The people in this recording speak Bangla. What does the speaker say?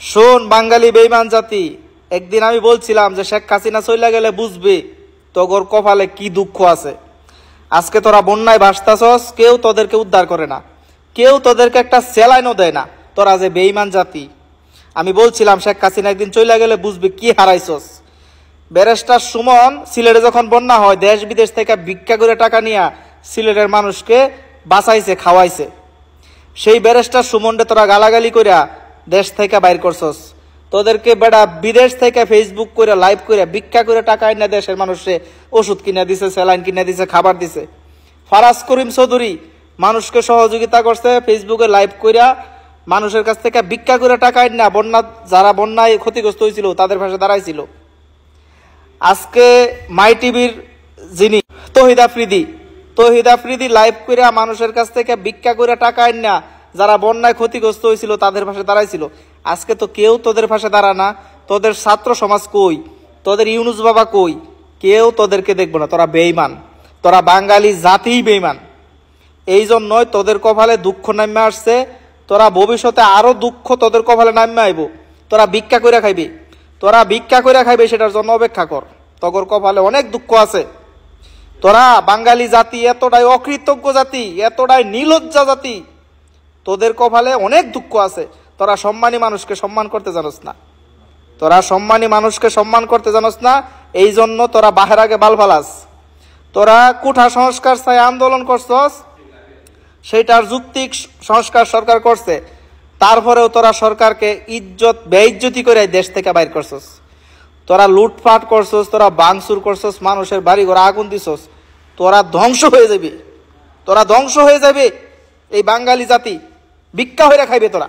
শোন বাঙালি বেঈমান জাতি, একদিন আমি বলছিলাম যে শেখ হাসিনা চইলা গেলে বুঝবে তোর কপালে কি দুঃখ আছে। আজকে তোরা বন্যায় ভাসতাছস, কেউ তোদেরকে উদ্ধার করে না, কেউ তোদেরকে একটা স্যালাইনও দেয় না। তোরা যে বেঈমান জাতি, আমি বলছিলাম শেখ হাসিনা একদিন চইলা গেলে বুঝবে কি হারাইছস। ব্যারিস্টার সুমন সিলেটে যখন বন্যা হয় দেশ বিদেশ থেকে ভিক্ষা করে টাকা নিয়ে সিলেটের মানুষকে বাঁচাইছে, খাওয়াইছে। সেই ব্যারিস্টার সুমনরে তোরা গালাগালি কইরা দেশ থেকে বাইর করছস। তোদেরকে বেড়া বিদেশ থেকে ফেসবুক করে লাইভ করে ভিক্ষা করে টাকা এনে দেশের মানুষে ওষুধ কিনে দিছে, স্যালাইন কিনে দিছে, খাবার দিছে। ফারাজ করিম চৌধুরী মানুষকে সহযোগিতা করছে, ফেসবুকে লাইভ কইরা মানুষের কাছ থেকে ভিক্ষা করে টাকা এনে বন্যা যারা বন্যায় ক্ষতিগ্রস্ত হয়েছিল তাদের পাশে দাঁড়াইছিল। আজকে মাই টিভির যিনি তহিদ আফ্রিদি লাইভ করে মানুষের কাছ থেকে ভিক্ষা করে টাকা এনে যারা বন্যায় ক্ষতিগ্রস্ত হয়েছিল তাদের পাশে দাঁড়াইছিল। আজকে তো কেউ তোদের পাশে দাঁড়া না। তোদের ছাত্র সমাজ কই, তোদের ইউনুস বাবা কই, কেউ তোদেরকে দেখবো না। তোরা বেঈমান, তোরা বাঙালি জাতিই বেঈমান। এই জন্যই তোদের কপালে দুঃখ নামে আসছে। তোরা ভবিষ্যতে আরো দুঃখ তোদের কপালে নামে আইব। তোরা ভিক্ষা করে খাইবি, সেটার জন্য অপেক্ষা কর। তোর কপালে অনেক দুঃখ আছে। তোরা বাঙালি জাতি এতটাই অকৃতজ্ঞ জাতি, এতটাই নির্লজ্জা জাতি, তোদের কপালে অনেক দুঃখ আছে। তোরা সম্মানী মানুষকে সম্মান করতে জানোস না, এই জন্য তোরা বাহের আগে বাল ফালাস। তোরা কোঠা সংস্কার চাই আন্দোলন করছস, সেইটার যুক্তিক সংস্কার সরকার করছে, তারপরেও তোরা সরকারকে বেইজ্জতি করে দেশ থেকে বাইর করছস। তোরা লুটপাট করছস, তোরা ভাঙচুর করছস, মানুষের বাড়ি ঘরে আগুন দিছস। তোরা ধ্বংস হয়ে যাবে। এই বাঙালি জাতি ভিক্ষা হইরা খাইবে তোরা।